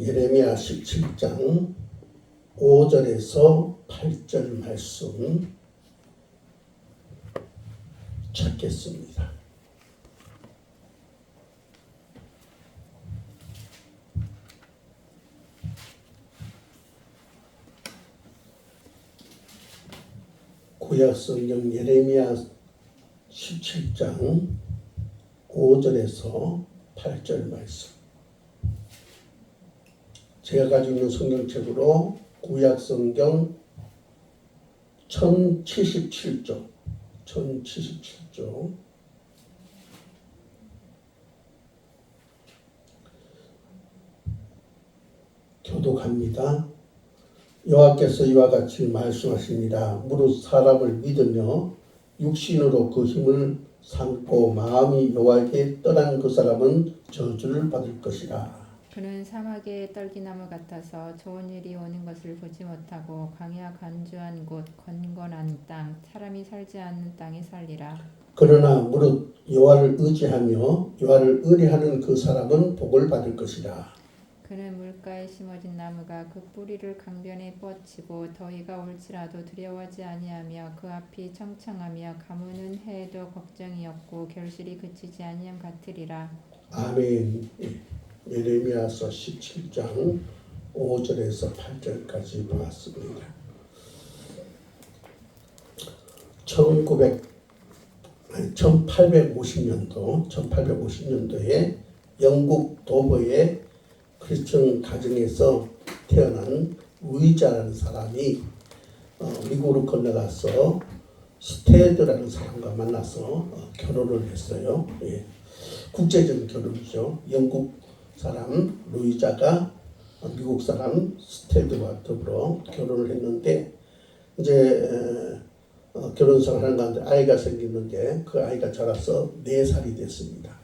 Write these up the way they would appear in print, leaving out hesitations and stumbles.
예레미야 17장 5절에서 8절 말씀 찾겠습니다. 구약성경 예레미야 17장 5절에서 8절 말씀. 제가 가지고 있는 성경책으로 구약성경 1077조 교독합니다. 여호와께서 이와 같이 말씀하십니다. 무릇 사람을 믿으며 육신으로 그 힘을 삼고 마음이 여호와에게 떠난 그 사람은 저주를 받을 것이라. 그는 사막의 떨기나무 같아서 좋은 일이 오는 것을 보지 못하고 광야 간주한 곳 건건한 땅 사람이 살지 않는 땅에 살리라. 그러나 무릇 여호와를 의지하며 여호와를 의뢰하는 그 사람은 복을 받을 것이라. 그는 물가에 심어진 나무가 그 뿌리를 강변에 뻗치고 더위가 올지라도 두려워하지 아니하며 그 앞이 청청하며 가무는 해에도 걱정이 없고 결실이 그치지 아니함 같으리라. 아멘. 예레미야서 17장 5절에서 8절까지 보았습니다. 1850년도에 영국 도버의 크리스천 가정에서 태어난 루이자라는 사람이 미국으로 건너가서 스테드라는 사람과 만나서 결혼을 했어요. 예. 국제적인 결혼이죠. 영국 사람 루이자가 미국 사람 스테드와 더불어 결혼을 했는데 이제 결혼생활 하는 가운데 아이가 생겼는데 그 아이가 자라서 4살이 됐습니다.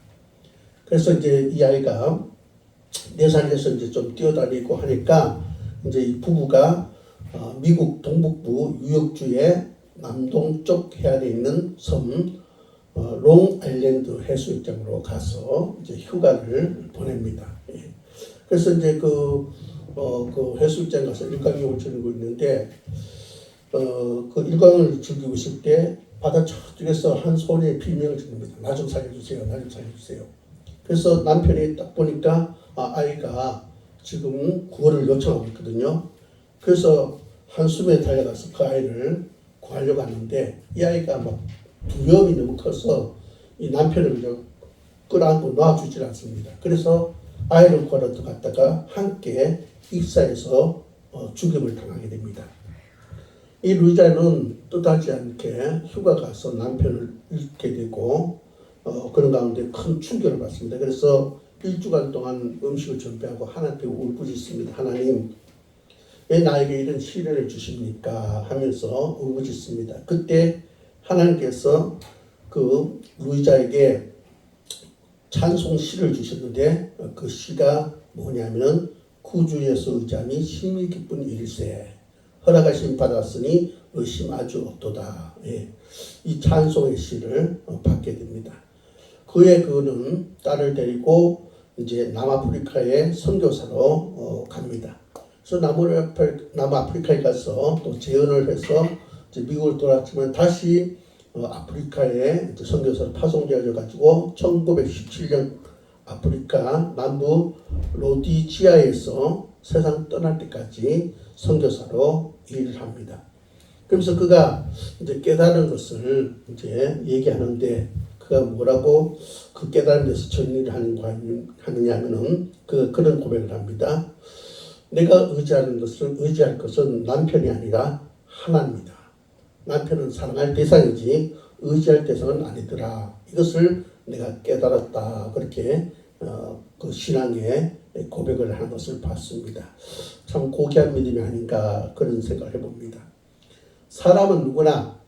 그래서 이제 이 아이가 4살이 돼서 이제 좀 뛰어다니고 하니까 이제 이 부부가 미국 동북부 뉴욕주의 남동쪽 해안에 있는 섬 롱아일랜드 해수욕장으로 가서 이제 휴가를 보냅니다. 예. 그래서 이제 그 해수욕장 가서 일광욕을 즐기고 있는데 그 일광을 즐기고 있을 때 바다 저쪽에서 한 소리에 비명을 지릅니다. 나 좀 살려주세요. 나 좀 살려주세요. 그래서 남편이 딱 보니까 아이가 지금 구원을 요청하고 있거든요. 그래서 한숨에 달려가서 그 아이를 구하려고 하는데 이 아이가 막 두려움이 너무 커서 이 남편을 끌어안고 놔주질 않습니다. 그래서 아이를 구하러 들어갔다가 함께 익사해서 죽임을 당하게 됩니다. 이 루이자는 뜻하지 않게 휴가 가서 남편을 잃게 되고 그런 가운데 큰 충격을 받습니다. 그래서 1주간 동안 음식을 준비하고 하나님께 울부짖습니다. 하나님, 왜 나에게 이런 시련을 주십니까? 하면서 울부짖습니다. 그때 하나님께서 그 루이자에게 찬송 시를 주셨는데 그 시가 뭐냐면은 구주 예수 의지함이 심히 기쁜 일세 허락하심 받았으니 의심 아주 없도다. 예. 이 찬송의 시를 받게 됩니다. 그는 딸을 데리고 이제 남아프리카에 선교사로 갑니다. 그래서 남아프리카에 가서 또 재혼을 해서 이제 미국을 돌아왔지만 다시 아프리카에 선교사로 파송되어 가지고 1917년 아프리카 남부 로디지아에서 세상 떠날 때까지 선교사로 일을 합니다. 그러면서 그가 이제 깨달은 것을 이제 얘기하는데 그가 뭐라고 그 깨달은 데서 전일을 하느냐면은 그런 고백을 합니다. 내가 의지할 것은 남편이 아니라 하나님이다. 남편은 사랑할 대상이지 의지할 대상은 아니더라. 이것을 내가 깨달았다. 그렇게 그 신앙의 고백을 하는 것을 봤습니다. 참 고귀한 믿음이 아닌가 그런 생각을 해봅니다. 사람은 누구나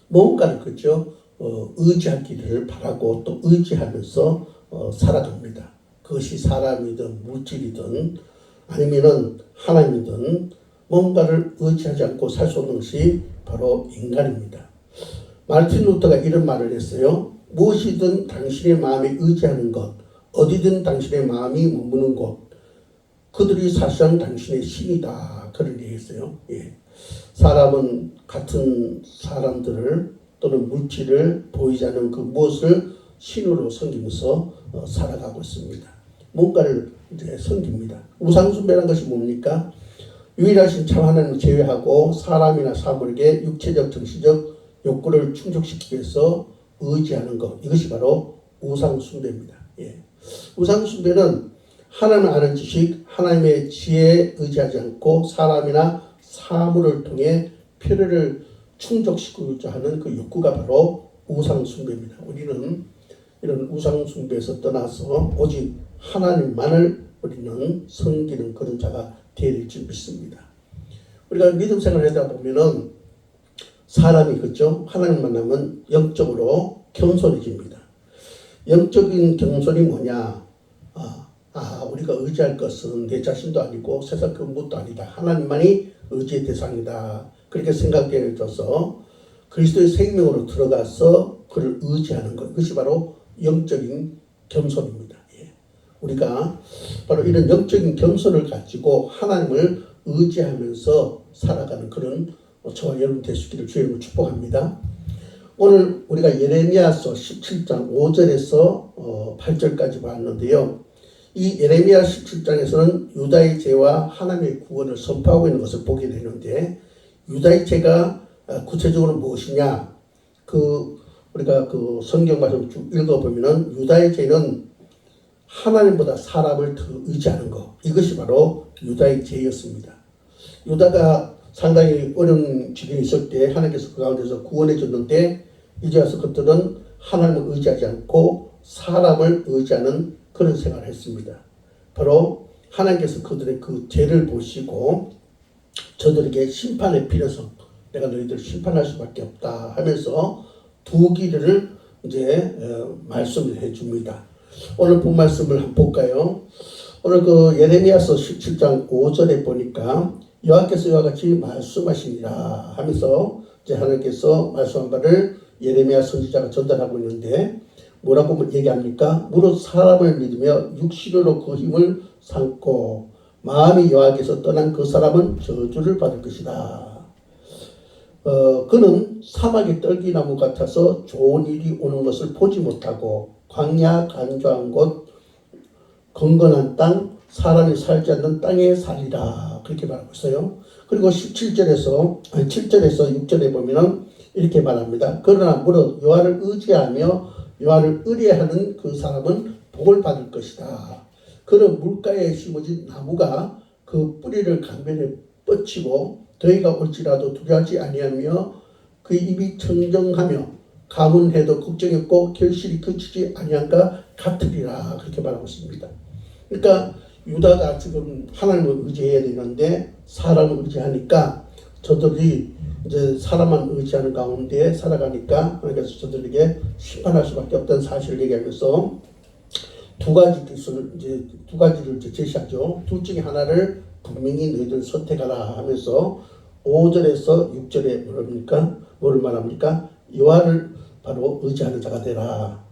뭔가를 그렇죠. 의지하기를 바라고 또 의지하면서 살아갑니다. 그것이 사람이든 물질이든 아니면은 하나님이든 뭔가를 의지하지 않고 살 수 없는 것이 바로 인간입니다. 마르틴 루터가 이런 말을 했어요. 무엇이든 당신의 마음에 의지하는 것, 어디든 당신의 마음이 머무는 곳, 그들이 사실상 당신의 신이다. 그런 얘기했어요. 예. 사람은 같은 사람들을 또는 물질을 보이지 않는 그 무엇을 신으로 섬기면서 살아가고 있습니다. 뭔가를 이제 섬깁니다. 우상숭배라는 것이 뭡니까? 유일하신 참 하나님을 제외하고 사람이나 사물에게 육체적, 정신적 욕구를 충족시키기 위해서 의지하는 것. 이것이 바로 우상숭배입니다. 예. 우상숭배는 하나님을 아는 지식, 하나님의 지혜에 의지하지 않고 사람이나 사물을 통해 필요를 충족시키고자 하는 그 욕구가 바로 우상숭배입니다. 우리는 이런 우상숭배에서 떠나서 오직 하나님만을 우리는 섬기는 그런 자가 되어야 될 줄 믿습니다. 우리가 믿음 생활을 하다 보면은 사람이 그죠? 하나님 만나면 영적으로 겸손해집니다. 영적인 겸손이 뭐냐? 우리가 의지할 것은 내 자신도 아니고 세상 그 무엇도 아니다. 하나님만이 의지의 대상이다. 그렇게 생각되어져서 그리스도의 생명으로 들어가서 그를 의지하는 것. 이것이 바로 영적인 겸손입니다. 예. 우리가 바로 이런 영적인 겸손을 가지고 하나님을 의지하면서 살아가는 그런 저와 여러분 되시기를 주의 이름으로 축복합니다. 오늘 우리가 예레미야서 17장 5절에서 8절까지 봤는데요. 이 예레미야 17장에서는 유다의 죄와 하나님의 구원을 선포하고 있는 것을 보게 되는데 유다의 죄가 구체적으로 무엇이냐? 우리가 그 성경 말씀 쭉 읽어보면은 유다의 죄는 하나님보다 사람을 더 의지하는 것. 이것이 바로 유다의 죄였습니다. 유다가 상당히 어려운 지경이 있을 때 하나님께서 그 가운데서 구원해 줬는데 이제 와서 그들은 하나님을 의지하지 않고 사람을 의지하는 그런 생활을 했습니다. 바로 하나님께서 그들의 그 죄를 보시고 저들에게 심판의 필요성, 내가 너희들을 심판할 수밖에 없다 하면서 두 길을 이제 말씀을 해줍니다. 오늘 본 말씀을 한번 볼까요? 오늘 그 예레미야서 17장 5절에 보니까 여호와께서 이와 같이 말씀하시니라 하면서 이제 하나님께서 말씀한 바를 예레미야 선지자가 전달하고 있는데 뭐라고 얘기합니까? 무릇 사람을 믿으며 육신으로 그 힘을 삼고 마음이 여호와께서 떠난 그 사람은 저주를 받을 것이다. 그는 사막의 떨기나무 같아서 좋은 일이 오는 것을 보지 못하고 광야 간조한 곳 건건한 땅 사람이 살지 않는 땅에 살리라 그렇게 말하고 있어요. 그리고 7절에서 6절에 보면은 이렇게 말합니다. 그러나 무릇 여호와를 의지하며 여호와를 의뢰하는 그 사람은 복을 받을 것이다. 그는 물가에 심어진 나무가 그 뿌리를 강변에 뻗치고 더위가 올지라도 두려워하지 아니하며 그 입이 청정하며 가문해도 걱정이 없고 결실이 그치지 아니한가 같으리라 그렇게 말하고 있습니다. 그러니까 유다가 지금 하나님을 의지해야 되는데 사람을 의지하니까 저들이 이제 사람만 의지하는 가운데 살아가니까 하나님께서 저들에게 심판할 수밖에 없다는 사실을 얘기하면서 두 가지를 제시하죠. 둘 중에 하나를 분명히 너희들 선택하라 하면서 5절에서 6절에 뭐를 말합니까? 여호와를 바로 의지하는 자가 되라.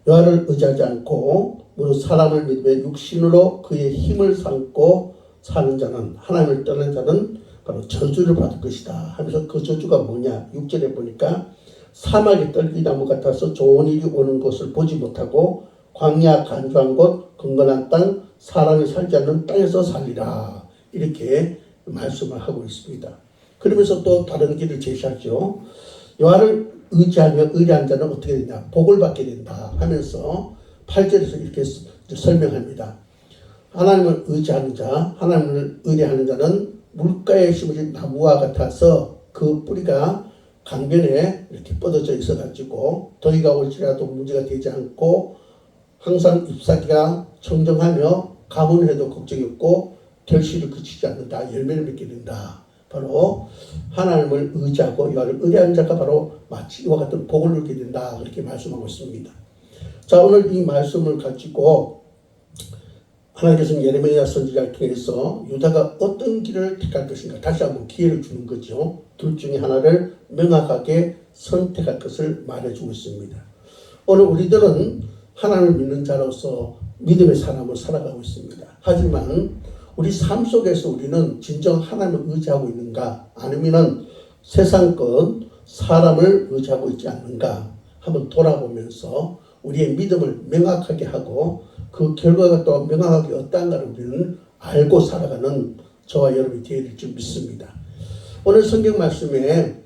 여호와를 의지하지 않고 무릇 사람을 믿으며 육신으로 그의 힘을 삼고 사는 자는 하나님을 떠난 자는 바로 저주를 받을 것이다 하면서 그 저주가 뭐냐? 6절에 보니까 사막의 떨기나무 같아서 좋은 일이 오는 것을 보지 못하고 광야 간조한 곳 건건한 땅 사람이 살지 않는 땅에서 살리라 이렇게 말씀을 하고 있습니다. 그러면서 또 다른 길을 제시하죠. 여호와를 의지하며 의뢰한 자는 어떻게 되냐? 복을 받게 된다 하면서 8절에서 이렇게 설명합니다. 하나님을 의지하는 자, 하나님을 의뢰하는 자는 물가에 심어진 나무와 같아서 그 뿌리가 강변에 이렇게 뻗어져 있어가지고 더위가 올지라도 문제가 되지 않고 항상 잎사귀가 청정하며 가뭄해도 걱정이 없고 결실을 그치지 않는다. 열매를 맺게 된다. 바로 하나님을 의지하고 여호와를 의뢰하는 자가 바로 마치 이와 같은 복을 누리게 된다. 그렇게 말씀하고 있습니다. 자, 오늘 이 말씀을 가지고 하나님께서는 예레미야 선지자를 통해서 유다가 어떤 길을 택할 것인가 다시 한번 기회를 주는 거죠. 둘 중에 하나를 명확하게 선택할 것을 말해주고 있습니다. 오늘 우리들은 하나님을 믿는 자로서 믿음의 사람을 살아가고 있습니다. 하지만 우리 삶 속에서 우리는 진정 하나님을 의지하고 있는가, 아니면은 세상 것 사람을 의지하고 있지 않는가 한번 돌아보면서 우리의 믿음을 명확하게 하고 그 결과가 또 명확하게 어떠한가를 우리는 알고 살아가는 저와 여러분이 되어야 될 줄 믿습니다. 오늘 성경 말씀에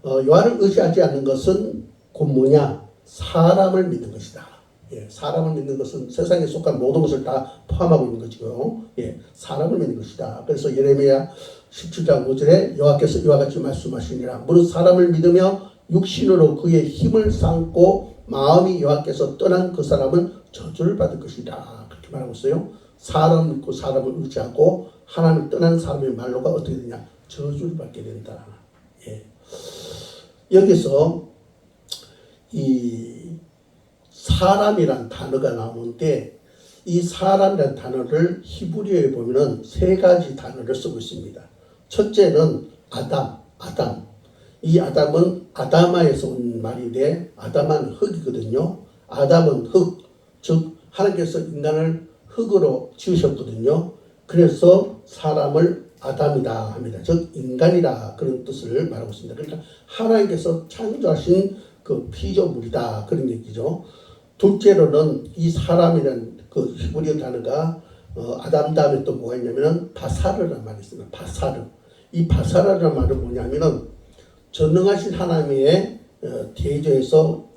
여호와를 의지하지 않는 것은 곧 뭐냐? 사람을 믿는 것이다. 예, 사람을 믿는 것은 세상에 속한 모든 것을 다 포함하고 있는 거죠. 예, 사람을 믿는 것이다. 그래서 예레미야 17장 5절에 여호와께서 이와 같이 말씀하시니라. 무릇 사람을 믿으며 육신으로 그의 힘을 삼고 마음이 여호와께서 떠난 그 사람은 저주를 받을 것이다. 그렇게 말하고 있어요. 사람을 믿고 사람을 의지하고 하나님을 떠난 사람의 말로가 어떻게 되냐? 저주를 받게 된다. 예. 여기서 이 사람이란 단어가 나오는데 이 사람이란 단어를 히브리어에 보면은 세 가지 단어를 쓰고 있습니다. 첫째는 아담. 이 아담은 아다마에서 온 말인데 아담은 흙이거든요. 아담은 흙, 즉 하나님께서 인간을 흙으로 지으셨거든요. 그래서 사람을 아담이다 합니다. 즉 인간이라 그런 뜻을 말하고 있습니다. 그러니까 하나님께서 창조하신 그 피조물이다 그런 얘기죠. 둘째로는 이 사람이라는 그 히브리어 단어가 아담 다음에 또 뭐가 있냐면은 바사르라는 말이 있습니다. 바사르. 이 바사르라는 말은 뭐냐면은 전능하신 하나님의 대조에서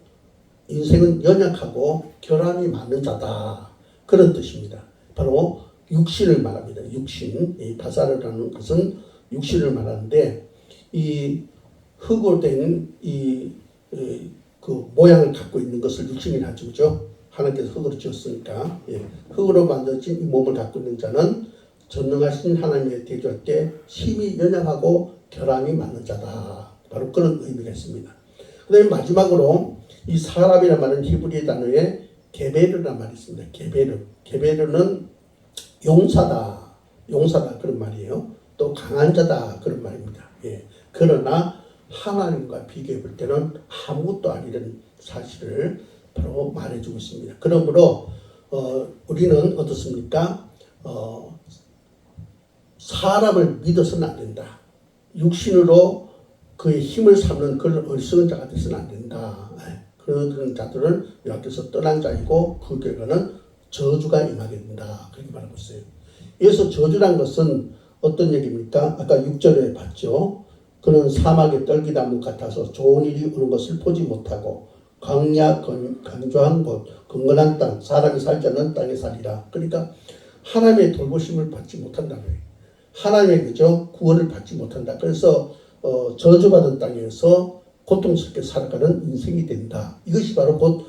인생은 연약하고 결함이 많은 자다 그런 뜻입니다. 바로 육신을 말합니다. 육신. 이 바사르라는 것은 육신을 말하는데 이 흙으로 된 그 모양을 갖고 있는 것을 육신이라 하죠. 그죠? 하나님께서 흙으로 지었으니까. 예. 흙으로 만들어진 이 몸을 갖고 있는 자는 전능하신 하나님의 대조할 때 힘이 연약하고 결함이 많은 자다. 바로 그런 의미가 있습니다. 그 다음에 마지막으로 이 사람이라는 말은 히브리 단어에 게베르라는 말이 있습니다. 게베르는 용사다 그런 말이에요. 또 강한 자다 그런 말입니다. 예. 그러나 하나님과 비교해 볼 때는 아무것도 아니라는 사실을 바로 말해주고 있습니다. 그러므로 우리는 어떻습니까? 사람을 믿어서는 안 된다. 육신으로 그의 힘을 삼는 그런 어리석은 자가 되서는 안 된다. 그런 자들은 여호와께서 떠난 자이고 그 결과는 저주가 임하게 된다. 그렇게 말하고 있어요. 여기서 저주란 것은 어떤 얘기입니까? 아까 6절에 봤죠. 그는 사막의 떨기나무 같아서 좋은 일이 오는 것을 보지 못하고 광야 건조한 곳 건건한 땅 사람이 살지 않는 땅에 살리라. 그러니까 하나님의 돌보심을 받지 못한다는 거예요. 하나님의 그저 구원을 받지 못한다. 그래서 저주받은 땅에서 고통스럽게 살아가는 인생이 된다. 이것이 바로 곧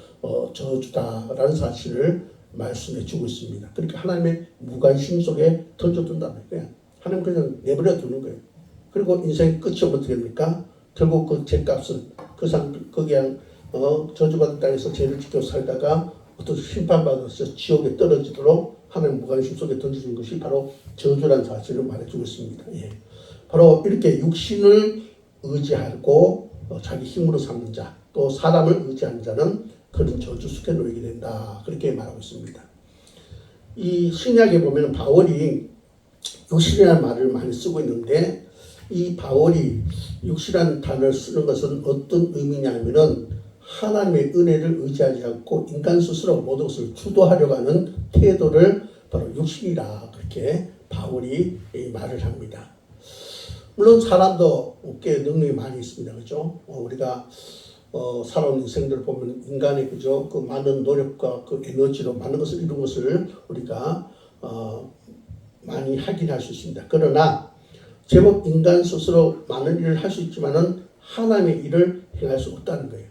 저주다라는 사실을 말씀해 주고 있습니다. 그러니까 하나님의 무관심 속에 던져둔다는 거예요. 하나님 그냥 내버려 두는 거예요. 그리고 인생 끝이 어떻게 됩니까? 결국 그 죄값은 그냥 저주받은 땅에서 죄를 지켜 살다가 어떤 심판받아서 지옥에 떨어지도록 하나님 무관심 속에 던져준 것이 바로 저주라는 사실을 말해주고 있습니다. 예. 바로 이렇게 육신을 의지하고 자기 힘으로 삼는 자, 또 사람을 의지하는 자는 그런 저주 속에 놓이게 된다. 그렇게 말하고 있습니다. 이 신약에 보면 바울이 육신이라는 말을 많이 쓰고 있는데 이 바울이 육신이라는 단어를 쓰는 것은 어떤 의미냐면은 하나님의 은혜를 의지하지 않고 인간 스스로 모든 것을 주도하려고 하는 태도를 바로 육신이라 그렇게 바울이 말을 합니다. 물론 사람도 꽤 능력이 많이 있습니다. 그죠? 우리가 살아온 인생들을 보면 인간의 그죠? 그 많은 노력과 그 에너지로 많은 것을 이룬 것을 우리가 많이 확인할 수 있습니다. 그러나 제법 인간 스스로 많은 일을 할 수 있지만은 하나님의 일을 행할 수 없다는 거예요.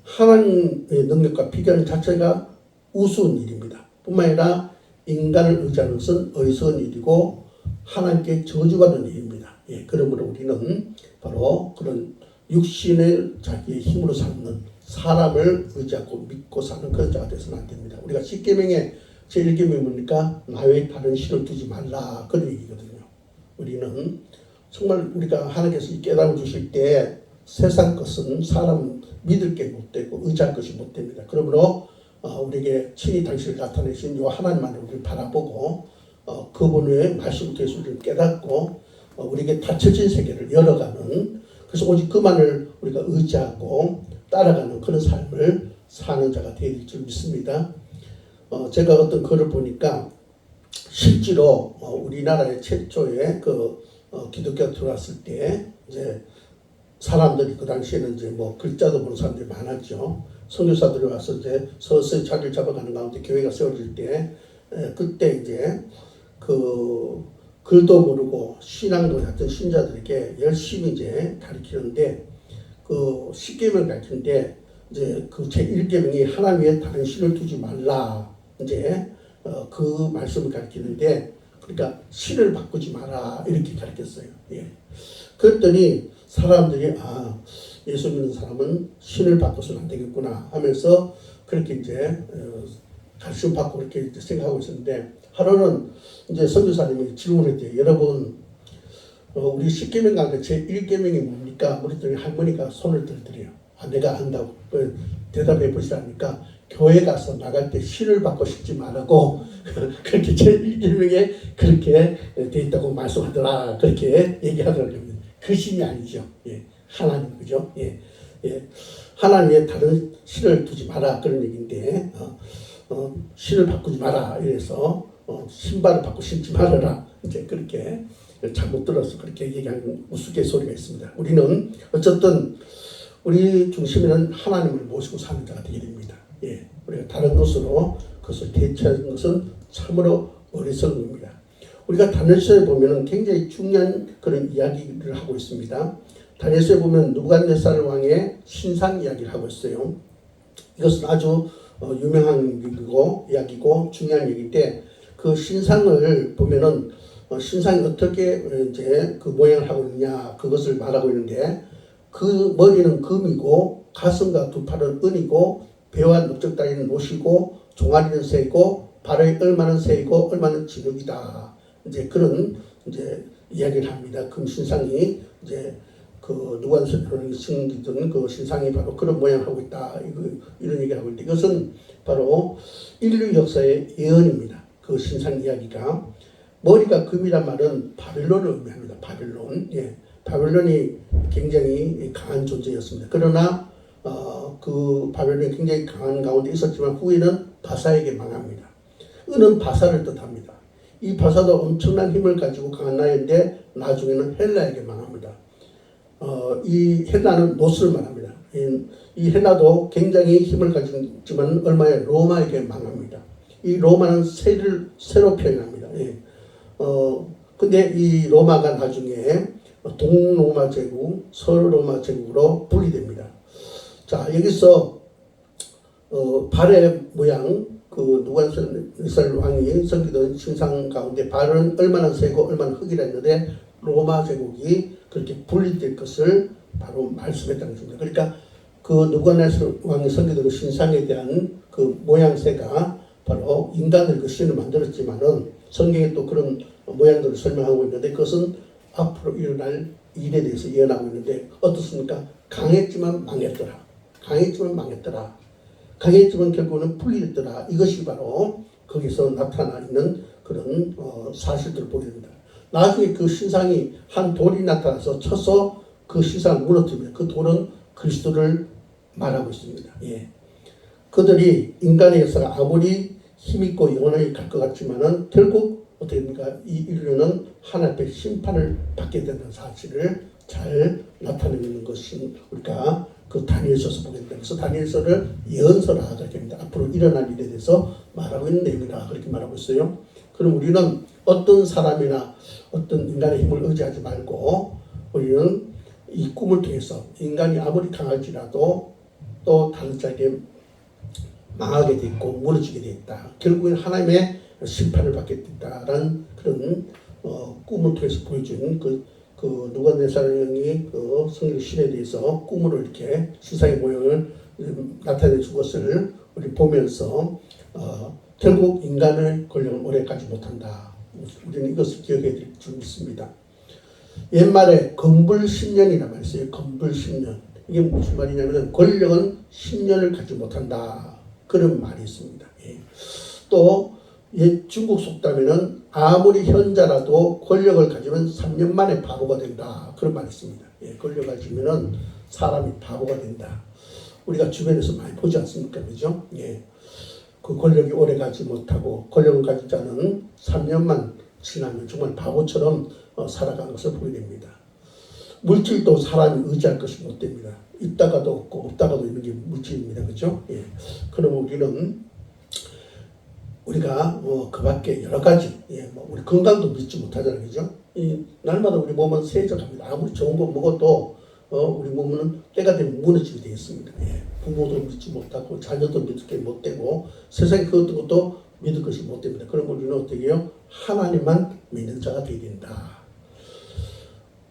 하나님의 능력과 비교하는 자체가 우스운 일입니다. 뿐만 아니라 인간을 의지하는 것은 어리석은 일이고 하나님께 저주받는 일입니다. 예, 그러므로 우리는 바로 그런 육신을 자기의 힘으로 삼는 사람을 의지하고 믿고 사는 그런 자가 되어서는 안 됩니다. 우리가 10계명의 제1계명이 뭡니까? 나 외에 다른 신을 두지 말라 그런 얘기거든요. 우리는 정말 우리가 하나님께서 깨달음 주실 때 세상 것은 사람은 믿을 게 못 되고 의지할 것이 못 됩니다. 그러므로 우리에게 친히 당신을 나타내신 이 하나님만을 우리를 바라보고 그분의 말씀을 통해서 우리를 깨닫고 우리에게 닫혀진 세계를 열어가는, 그래서 오직 그만을 우리가 의지하고 따라가는 그런 삶을 사는 자가 되어야 될 줄 믿습니다. 제가 어떤 글을 보니까 실제로 우리나라의 최초의 기독교가 들어왔을 때 이제 사람들이 그 당시에는 이제 뭐 글자도 모르는 사람들이 많았죠. 선교사들이 와서 이제 서서히 자리를 잡아가는 가운데 교회가 세워질 때 그때 이제 그 글도 모르고 신앙도 같은 신자들에게 열심히 이제 가르치는데 그 10계명을 가르치는데 이제 그 제1계명이 하나님 외에 다른 신을 두지 말라 이제 그 말씀을 가르치는데 그러니까 신을 바꾸지 마라 이렇게 가르쳤어요. 예. 그랬더니 사람들이 예수 믿는 사람은 신을 바꿔서는 안 되겠구나 하면서 그렇게 이제 가르침 받고 그렇게 이제 생각하고 있었는데 하루는 이제 선교사님이 질문했대요. 여러분 우리 10계명 가운데 제1계명이 뭡니까? 그랬더니 할머니가 손을 들더래요. 내가 안다고 대답해 보시라니까 교회 가서 나갈 때 신을 받고 싶지 말라고 그렇게 제1계명에 그렇게 돼 있다고 말씀하더라. 그렇게 얘기하더라고요. 그 신이 아니죠. 예. 하나님, 그죠? 예. 예. 하나님의 다른 신을 두지 마라. 그런 얘기인데, 신을 바꾸지 마라. 이래서, 신발을 바꾸 신지 말아라. 이제 그렇게 잘못 들어서 그렇게 얘기하는 우스갯소리가 있습니다. 우리는 어쨌든 우리 중심에는 하나님을 모시고 사는 자가 되게 됩니다. 예. 우리가 다른 것으로 그것을 대체하는 것은 참으로 어리석은 겁니다. 우리가 다니엘서에 보면은 굉장히 중요한 그런 이야기를 하고 있습니다. 다니엘서에 보면 느부갓네살 왕의 신상 이야기를 하고 있어요. 이것은 아주 유명한 이야기고 중요한 얘기인데 그 신상을 보면은 신상이 어떻게 이제 그 모양을 하고 있느냐 그것을 말하고 있는데 그 머리는 금이고 가슴과 두 팔은 은이고 배와 넓적다리는 못이고 종아리는 새이고 발의 얼마는 새이고 얼마는 진흙이다. 이제 그런 이제 이야기를 합니다. 금 신상이 이제 그 누가복음에 숨기던 그 신상이 바로 그런 모양을 하고 있다. 이런 얘기를 하고 있는데 이것은 바로 인류 역사의 예언입니다. 그 신상 이야기가 머리가 금이란 말은 바벨론을 의미합니다. 바벨론. 예. 바벨론이 굉장히 강한 존재였습니다. 그러나 그 바벨론이 굉장히 강한 가운데 있었지만 후에는 바사에게 망합니다. 은은 바사를 뜻합니다. 이 바사도 엄청난 힘을 가지고 강한 나라인데 나중에는 헬라에게 망합니다. 이 헬라는 노스를 말합니다. 이 헬라도 굉장히 힘을 가지지만 얼마에 로마에게 망합니다. 이 로마는 새로 표현합니다. 예. 근데 이 로마가 나중에 동로마 제국, 서로마 제국으로 분리됩니다. 자, 여기서 발의 모양, 그 누가복음 왕이 섬기던 신상 가운데 발은 얼마나 세고 얼마나 흙이라 했는데 로마 제국이 그렇게 분리될 것을 바로 말씀했다는 것입니다. 그러니까 그 누가복음 왕이 섬기던 신상에 대한 그 모양새가 바로 인간을 그 신을 만들었지만은 성경에 또 그런 모양들을 설명하고 있는데 그것은 앞으로 일어날 일에 대해서 예언하고 있는데 어떻습니까? 강했지만 망했더라. 강했지만 망했더라. 강했지만 결국은 풀리더라. 이것이 바로 거기서 나타나 있는 그런 사실들을 보게 됩니다. 나중에 그 신상이 한 돌이 나타나서 쳐서 그 신상을 무너뜨립니다. 그 돌은 그리스도를 말하고 있습니다. 예. 그들이 인간의 역사가 아무리 힘있고 영원하게 갈 것 같지만은 결국 어떻게 됩니까? 이 인류는 하나님 앞에 심판을 받게 된다는 사실을 잘 나타내고 있는 것이 우리가 그 다니엘서에서 보게 됩니다. 그래서 다니엘서를 예언서라 그렇게 합니다. 앞으로 일어날 일에 대해서 말하고 있는 내용이다 그렇게 말하고 있어요. 그럼 우리는 어떤 사람이나 어떤 인간의 힘을 의지하지 말고 우리는 이 꿈을 통해서 인간이 아무리 강할지라도 또 다른 자에게 망하게 돼 있고 무너지게 돼 있다. 결국엔 하나님의 심판을 받게 됐다라는 그런 꿈을 통해서 보여준 그 누가복음이 그 성경 신에 대해서 꿈으로 이렇게 신상의 모형을 나타내 준 것을 우리 보면서 결국 인간의 권력은 오래 가지 못한다. 우리는 이것을 기억해야 될 줄 믿습니다. 옛말에 건불 10년이라는 말이 있어요. 건불 10년. 이게 무슨 말이냐면 권력은 10년을 가지 못한다. 그런 말이 있습니다. 예. 또 중국 속담에는 아무리 현자라도 권력을 가지면 3년 만에 바보가 된다. 그런 말이 있습니다. 권력을 가지면은 사람이 바보가 된다. 우리가 주변에서 많이 보지 않습니까? 그죠? 그 권력이 오래 가지 못하고 권력을 가지지 않은 3년만 지나면 정말 바보처럼 살아가는 것을 보게 됩니다. 물질도 사람이 의지할 것이 못 됩니다. 있다가도 없고 없다가도 있는 게 물질입니다. 그죠? 그럼 우리가 그 밖에 여러 가지, 우리 건강도 믿지 못하잖아요. 그죠? 날마다 우리 몸은 세져갑니다. 아무리 좋은 거 먹어도 우리 몸은 때가 되면 무너지게 되어 있습니다. 부모도 믿지 못하고 자녀도 믿게 못 되고 세상에 그 어떤 것도 믿을 것이 못 됩니다. 그럼 우리는 어떻게 해요? 하나님만 믿는 자가 되어야 된다.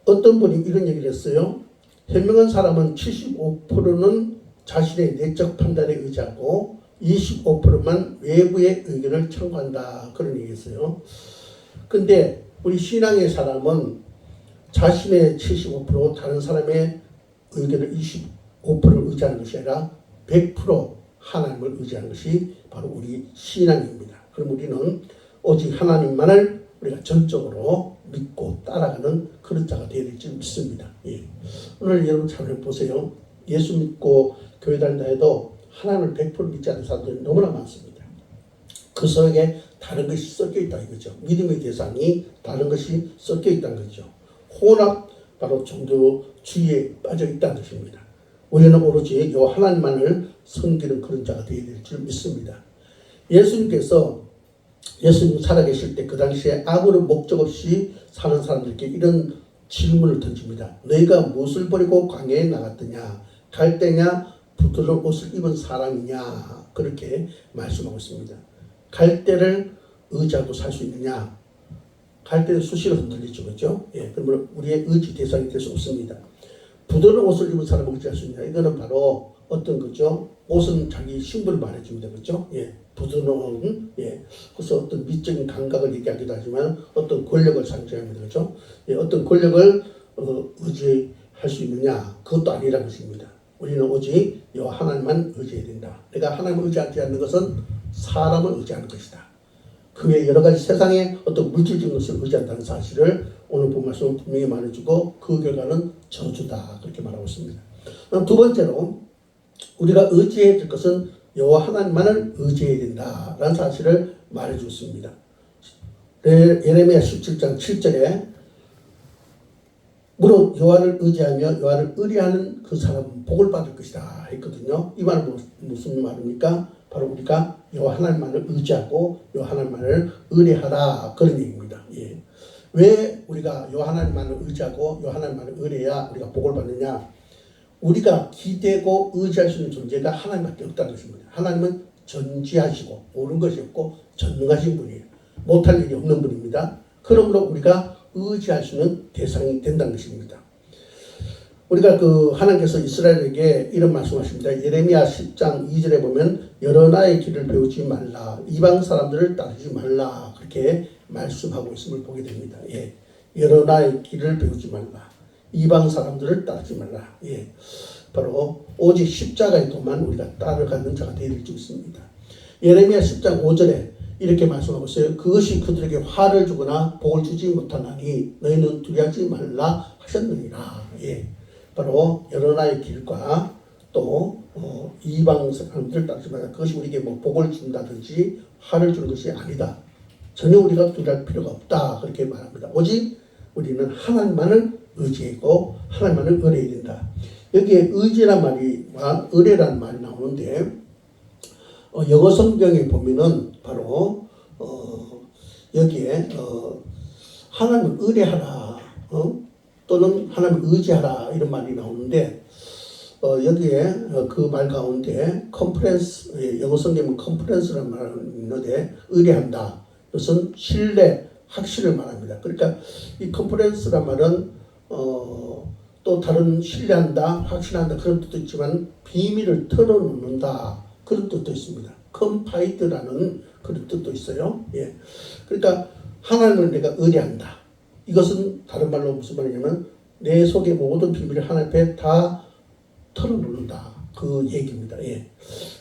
어떤 분이 이런 얘기를 했어요. 현명한 사람은 75%는 자신의 내적 판단에 의지하고 25%만 외부의 의견을 청구한다. 그런 얘기였어요. 근데 우리 신앙의 사람은 자신의 75% 다른 사람의 의견을 25%를 의지하는 것이 아니라 100% 하나님을 의지하는 것이 바로 우리 신앙입니다. 그럼 우리는 오직 하나님만을 우리가 전적으로 믿고 따라가는 그런 자가 되어야 될지 믿습니다. 오늘 여러분 잘 보세요. 예수 믿고 교회 다닌다 해도 하나님을 100% 믿지 않는 사람들이 너무나 많습니다. 그 속에 다른 것이 섞여 있다 이거죠. 믿음의 대상이 다른 것이 섞여 있다는 거죠. 혼합, 바로 종교주의에 빠져 있다는 것입니다. 우리는 오로지 요 하나님만을 섬기는 그런 자가 되어야 될 줄 믿습니다. 예수님께서 예수님 살아계실 때 그 당시에 아무런 목적 없이 사는 사람들께 이런 질문을 던집니다. 너희가 무엇을 버리고 광야에 나갔더냐? 갈대냐? 부드러운 옷을 입은 사람이냐? 그렇게 말씀하고 있습니다. 갈대를 의지하고 살 수 있느냐? 갈대는 수시로 흔들리죠. 그렇죠? 그러면 우리의 의지 대상이 될 수 없습니다. 부드러운 옷을 입은 사람을 의지할 수 있느냐? 이거는 바로 어떤 거죠? 옷은 자기 신분을 말해줍니다. 그렇죠? 부드러운, 그래서 어떤 미적인 감각을 얘기하기도 하지만 어떤 권력을 상징합니다. 그렇죠? 어떤 권력을 의지할 수 있느냐? 그것도 아니라는 것입니다. 우리는 오직 요 하나님만 의지해야 된다. 내가 하나님을 의지하지 않는 것은 사람을 의지하는 것이다. 그 외에 여러 가지 세상의 어떤 물질적인 것을 의지한다는 사실을 오늘 본 말씀은 분명히 말해주고 그 결과는 저주다. 그렇게 말하고 있습니다. 두 번째로 우리가 의지해야 될 것은 여호와 하나님만을 의지해야 된다라는 사실을 말해주었습니다. 예레미야 17장 7절에 무릇 여호와를 의지하며 여호와를 의뢰하는 그 사람은 복을 받을 것이다 했거든요. 이 말은 무슨 말입니까? 바로 우리가 여호와 하나님만을 의지하고 여호와 하나님만을 의뢰하라 그런 얘기입니다. 왜 우리가 여호와 하나님만을 의지하고 여호와 하나님만을 의뢰해야 우리가 복을 받느냐? 우리가 기대고 의지할 수 있는 존재가 하나님밖에 없다는 것입니다. 하나님은 전지하시고 모르는 것이 없고 전능하신 분이에요. 못할 일이 없는 분입니다. 그러므로 우리가 의지할 수 있는 대상이 된다는 것입니다. 우리가 하나님께서 이스라엘에게 이런 말씀하십니다. 예레미야 10장 2절에 보면 여러 나라의 길을 배우지 말라. 이방 사람들을 따르지 말라. 그렇게 말씀하고 있음을 보게 됩니다. 여러 나라의 길을 배우지 말라. 이방 사람들을 따르지 말라. 바로 오직 십자가의 도만 우리가 따라가는 자가 되어야 될 수 있습니다. 예레미야 10장 5절에 이렇게 말씀하고 있어요. 그것이 그들에게 화를 주거나 복을 주지 못하나니 너희는 두려워하지 말라 하셨느니라. 바로 여러 나라의 길과 또 이방 사람들을 따르지 말라. 그것이 우리에게 복을 준다든지 화를 주는 것이 아니다. 전혀 우리가 두려워할 필요가 없다. 그렇게 말합니다. 오직 우리는 하나님만을 의지하고 하나님만을 의뢰해야 된다. 여기에 의지란 말이와 의뢰라는 말이 나오는데 영어 성경에 보면은 바로 여기에 하나님을 의뢰하라 또는 하나님을 의지하라 이런 말이 나오는데 여기에 그 말 가운데 컨퍼런스 영어 성경은 컨퍼런스라는 말이 있는데 의뢰한다. 이것은 신뢰, 확신을 말합니다. 그러니까 이 컨퍼런스란 말은 또 다른 신뢰한다, 확신한다 그런 뜻도 있지만 비밀을 털어놓는다 그런 뜻도 있습니다. 컨파이드라는 그런 뜻도 있어요. 그러니까 하나님을 내가 의뢰한다. 이것은 다른 말로 무슨 말이냐면 내 속의 모든 비밀을 하나님 앞에 다 털어놓는다 그 얘기입니다.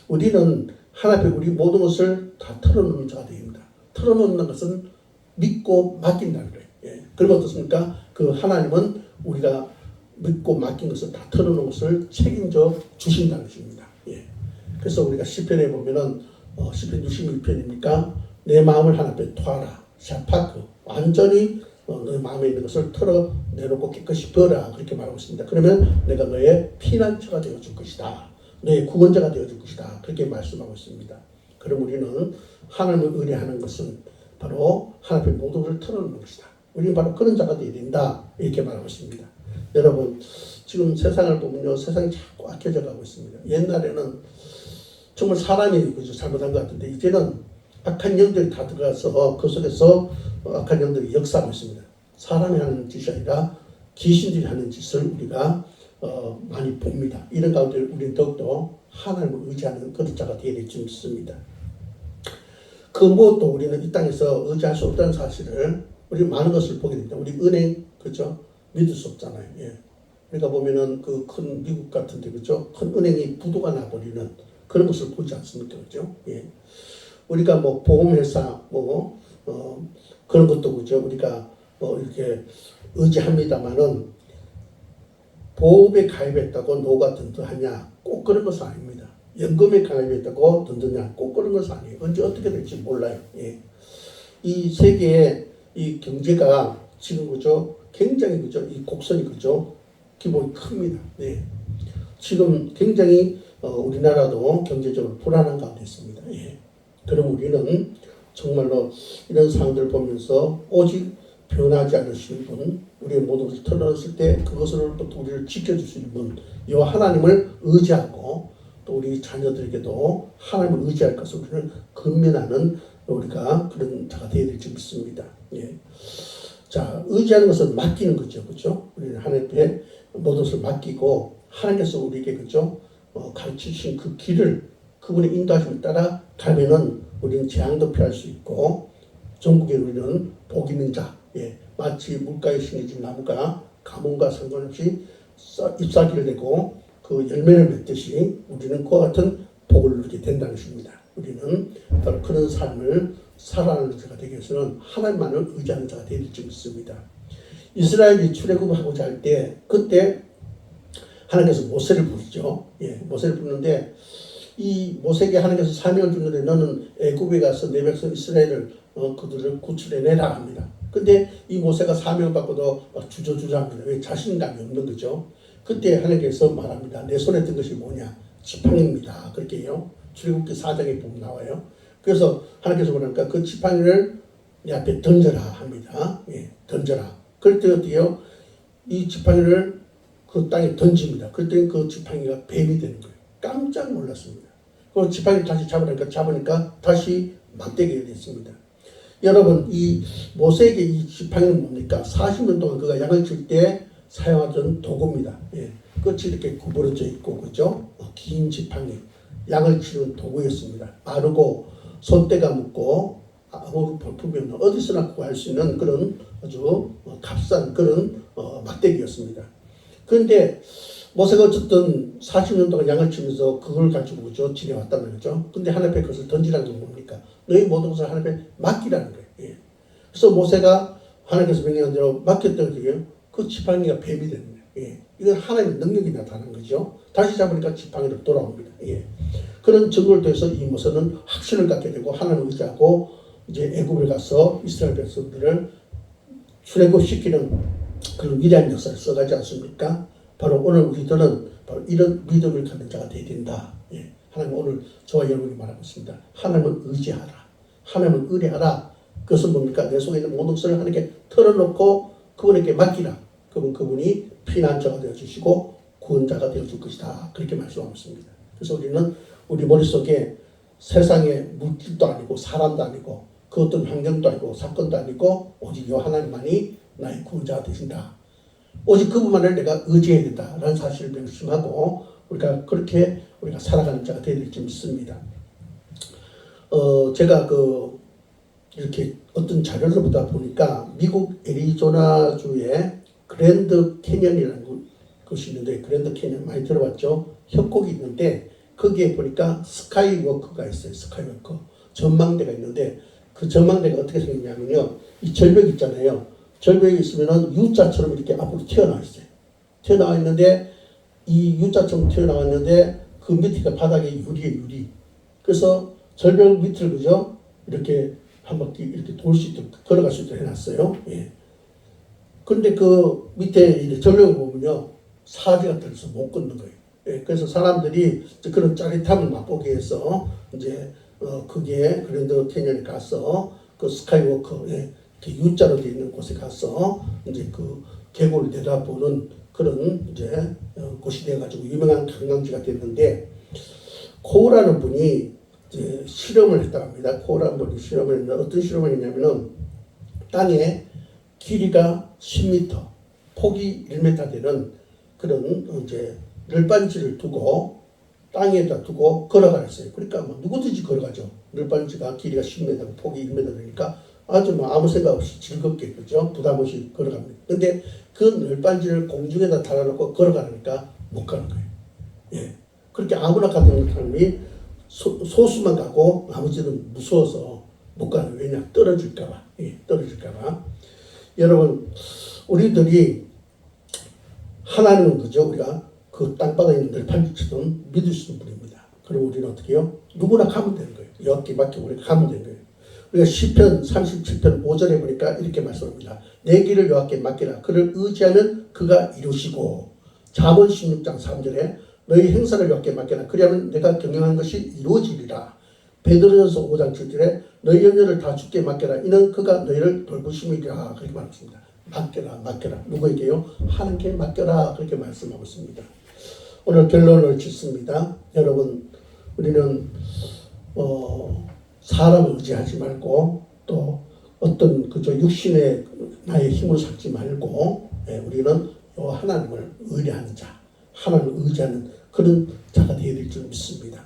우리는 하나님 앞에 우리 모든 것을 다 털어놓는 자가 됩니다. 털어놓는 것은 믿고 맡긴다는 거예요. 예. 그리고 어떻습니까? 그 하나님은 우리가 믿고 맡긴 것을 다 털어놓은 것을 책임져 주신다는 것입니다. 예. 그래서 우리가 시편에 보면은 시편 61편입니까? 내 마음을 하나님 앞에 토하라. 샤파크. 완전히 너 마음에 있는 것을 털어내놓고 깨끗이 버라. 그렇게 말하고 있습니다. 그러면 내가 너의 피난처가 되어줄 것이다. 너의 구원자가 되어줄 것이다. 그렇게 말씀하고 있습니다. 그럼 우리는 하나님을 의뢰하는 것은 바로 하나님의 모든 것을 털어놓는 것이다. 우리는 바로 그런 자가 되어야 된다. 이렇게 말하고 있습니다. 여러분 지금 세상을 보면요. 세상이 자꾸 악해져 가고 있습니다. 옛날에는 정말 사람이 그저 잘못한 것 같은데 이제는 악한 영들이 다 들어가서 그 속에서 악한 영들이 역사하고 있습니다. 사람이 하는 짓이 아니라 귀신들이 하는 짓을 우리가 많이 봅니다. 이런 가운데 우리는 더욱더 하나님을 의지하는 그런 자가 되어야 될지 믿습니다. 그 무엇도 우리는 이 땅에서 의지할 수 없다는 사실을 우리 많은 것을 보게 됩니다. 우리 은행 그죠? 믿을 수 없잖아요. 예. 우리가 보면은 그 큰 미국 같은데 그죠? 큰 은행이 부도가 나버리는 그런 것을 보지 않습니까? 그죠? 예. 우리가 뭐 보험회사 그런 것도 그죠? 우리가 이렇게 의지합니다만은 보험에 가입했다고 노가 든든하냐? 꼭 그런 것은 아닙니다. 연금에 가입했다고 든든하냐? 꼭 그런 것은 아니에요. 언제 어떻게 될지 몰라요. 예. 이 세계의 이 경제가 지금 그죠? 굉장히 그죠? 이 곡선이 그죠? 기본이 큽니다. 네. 지금 굉장히 우리나라도 경제적으로 불안한 가운데 있습니다. 예. 그럼 우리는 정말로 이런 상황들을 보면서 오직 변하지 않으시는 분, 우리의 모든 것을 털어놨을 때 그것으로부터 우리를 지켜주시는 분, 이 하나님을 의지하고 또 우리 자녀들에게도 하나님을 의지할 것을 우리는 근면하는 우리가 그런 자가 되어야 될지 믿습니다. 예. 자, 의지하는 것은 맡기는 거죠. 그죠? 우리는 하나님께 모든 것을 맡기고 하나님께서 우리에게 그죠? 가르치신 그 길을 그분의 인도하심을 따라 가면은 우리는 재앙도 피할 수 있고 전국에 우리는 복 있는 자, 예, 마치 물가에 심겨진 나무가 가뭄과 상관없이 잎사귀를 내고 그 열매를 맺듯이 우리는 그와 같은 복을 누리게 된다는 것입니다. 우리는 바로 그런 삶을 살아가는 자가 되기 위해서는 하나님만을 의지하는 자가 되어야 될지 믿습니다. 이스라엘이 출애굽하고자 할 때 그때 하나님께서 모세를 부르죠. 예, 모세를 부르는데 이 모세에게 하나님께서 사명을 주는데 너는 애굽에 가서 내 백성 이스라엘을 그들을 구출해내라 합니다. 근데 이 모세가 사명을 받고도 막 주저주저합니다. 왜 자신감이 없는 거죠. 그때 하나님께서 말합니다. 내 손에 든 것이 뭐냐? 지팡이입니다. 그렇게 해요. 출애굽기 4장에 보면 나와요. 그래서 하나님께서 뭐랄까 그 지팡이를 내 앞에 던져라 합니다. 예, 던져라. 그럴 때 어때요? 이 지팡이를 그 땅에 던집니다. 그때 그 지팡이가 뱀이 되는 거예요. 깜짝 놀랐습니다. 그 지팡이를 다시 잡으니까 다시 막대기가 됐습니다. 여러분 이 모세에게 이 지팡이는 뭡니까? 40년 동안 그가 양을 칠 때 사용하던 도구입니다. 예, 끝이 이렇게 구부러져 있고 그죠? 긴 지팡이, 양을 치는 도구였습니다. 빠르고 손때가 묻고 아무 볼품이 없는 어디서나 구할 수 있는 그런 아주 값싼 그런 막대기였습니다. 그런데 모세가 어쨌든 40년 동안 양을 치면서 그걸 가지고 그죠? 지내왔단 말이죠. 근데 하나님 앞에 그것을 던지라는 건 뭡니까? 너희 모든 것을 하나님 앞에 맡기라는 거예요. 예. 그래서 모세가 하나님께서 명령한 대로 맡겼던 그게요. 그 지팡이가 뱀이 되는 거예요. 예. 이건 하나님의 능력이 나타나는 거죠. 다시 잡으니까 지팡이로 돌아옵니다. 예. 그런 증거를 통해서 이 모세는 확신을 갖게 되고 하나님을 의지하고 이제 애굽에 가서 이스라엘 백성들을 출애굽시키는 그런 위대한 역사를 써가지 않습니까? 바로 오늘 우리들은 바로 이런 믿음을 갖는 자가 되어야 된다. 예. 하나님 오늘 저와 여러분이 말하고 있습니다. 하나님을 의지하라. 하나님을 의뢰하라. 그것은 뭡니까? 내 속에 있는 모든 것을 하나님께 털어놓고 그분에게 맡기라. 그분이 피난자가 되어주시고 구원자가 되어줄 것이다. 그렇게 말씀하고 있습니다. 그래서 우리는 우리 머릿속에 세상의 물질도 아니고 사람도 아니고 그 어떤 환경도 아니고 사건도 아니고 오직 이 하나님만이 나의 구원자가 되신다. 오직 그분만을 내가 의지해야 된다라는 사실을 명심하고 우리가 그렇게 우리가 살아가는 자가 되어야 될지 믿습니다. 제가 이렇게 어떤 자료를 보다 보니까 미국 애리조나주에 그랜드 캐년이라는 곳이 있는데 그랜드 캐년 많이 들어봤죠? 협곡이 있는데 거기에 보니까 스카이워크가 있어요. 스카이워크 전망대가 있는데 그 전망대가 어떻게 생겼냐면요. 이 절벽 있잖아요. 절벽이 있으면은 U자처럼 이렇게 앞으로 튀어나와 있어요. 튀어나와 있는데 이 U자처럼 튀어나와 있는데 그 밑에가 바닥에 유리. 그래서 절벽 밑을 그죠? 이렇게 한 바퀴 이렇게 돌 수 있도록 걸어갈 수 있도록 해놨어요. 예. 그런데 그 밑에 이 절벽을 보면요. 사지가 들어서 못 걷는 거예요. 예. 그래서 사람들이 그런 짜릿함을 맛보기 위해서 이제 그게 그랜드 캐년에 가서 그 스카이워크 이렇게 U자로 되어 있는 곳에 가서 이제 그 계곡을 내다보는 그런 이제 곳이 돼가지고 유명한 관광지가 됐는데 코우라는 분이 이제 실험을 했다고 합니다. 코우라는 분이 실험을 했는데 어떤 실험을 했냐면은 땅에 길이가 10m, 폭이 1m 되는 그런 이제 늘반지를 두고 땅에다 두고 걸어가랬어요. 그러니까 뭐 누구든지 걸어가죠. 늘반지가 길이가 10m, 폭이 1m 되니까 아주 뭐 아무 생각 없이 즐겁게 그죠? 부담 없이 걸어갑니다. 근데 그 늘반지를 공중에다 달아놓고 걸어가니까 못 가는 거예요. 예. 그렇게 아무나 가는 사람이 소수만 가고 나머지는 무서워서 못 가는 거예요. 왜냐? 떨어질까봐. 예. 떨어질까봐. 여러분, 우리들이 하나님은 그죠? 우리가 그 땅바닥에 있는 늘판지처럼 믿을 수 있는 분입니다. 그럼 우리는 어떻게 해요? 누구나 가면 되는 거예요. 여기 맡기고 우리가 가면 되는 거예요. 우리가 시편 37편 5절에 보니까 이렇게 말씀합니다. 내 길을 여호와께 맡기라. 그를 의지하면 그가 이루시고. 잠언 16장 3절에 너희 행사를 여호와께 맡기라. 그리하면 내가 경영한 것이 이루어지리라. 베드로전서 5장 7절에 너희 염려를 다 주께 맡겨라. 이는 그가 너희를 돌보심이라. 그렇게 말했습니다. 맡겨라. 누구에게요? 하나님께 맡겨라. 그렇게 말씀하고 있습니다. 오늘 결론을 짓습니다. 여러분, 우리는 사람을 의지하지 말고 또 어떤 그저 육신의 나의 힘을 삼지 말고 우리는 하나님을 의뢰하는 자, 하나님을 의지하는 그런 자가 되어야 될 줄 믿습니다.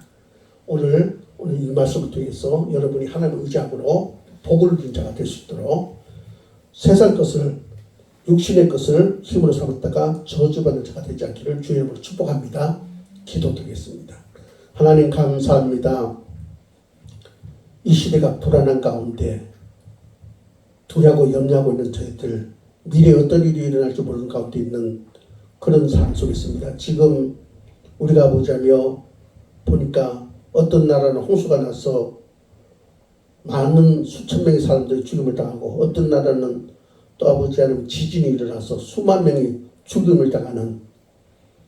오늘 이 말씀을 통해서 여러분이 하나님을 의지함으로 복을 누린 자가 될 수 있도록 세상 것을 육신의 것을 힘으로 삼았다가 저주받는 자가 되지 않기를 주의 이름으로 축복합니다. 기도드리겠습니다. 하나님 감사합니다. 이 시대가 불안한 가운데 두려고 염려하고 있는 저희들 미래에 어떤 일이 일어날지 모르는 가운데 있는 그런 삶 속에 있습니다. 지금 우리가 보자며 보니까 어떤 나라는 홍수가 나서 많은 수천 명의 사람들이 죽임을 당하고 어떤 나라는 또 아버지 하나님 지진이 일어나서 수만 명이 죽임을 당하는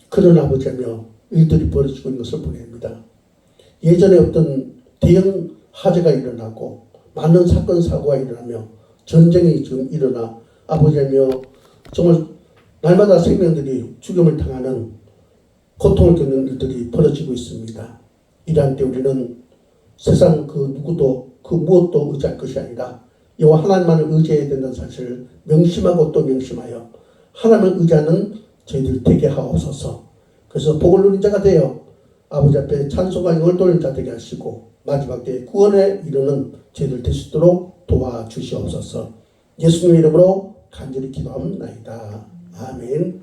그런 아버지하며 일들이 벌어지고 있는 것을 보게 됩니다. 예전에 어떤 대형 화재가 일어나고 많은 사건 사고가 일어나며 전쟁이 지금 일어나 아버지하며 정말 날마다 생명들이 죽임을 당하는 고통을 겪는 일들이 벌어지고 있습니다. 이러한 때 우리는 세상 그 누구도 그 무엇도 의지할 것이 아니라 여호와 하나님만을 의지해야 된다는 사실을 명심하고 또 명심하여 하나님을 의지하는 저희들 되게 하옵소서. 그래서 복을 누린 자가 되어 아버지 앞에 찬송과 영을 돌리는 자 되게 하시고 마지막 때에 구원에 이르는 저희들 될 수 있도록 도와주시옵소서. 예수님의 이름으로 간절히 기도합니다. 아멘.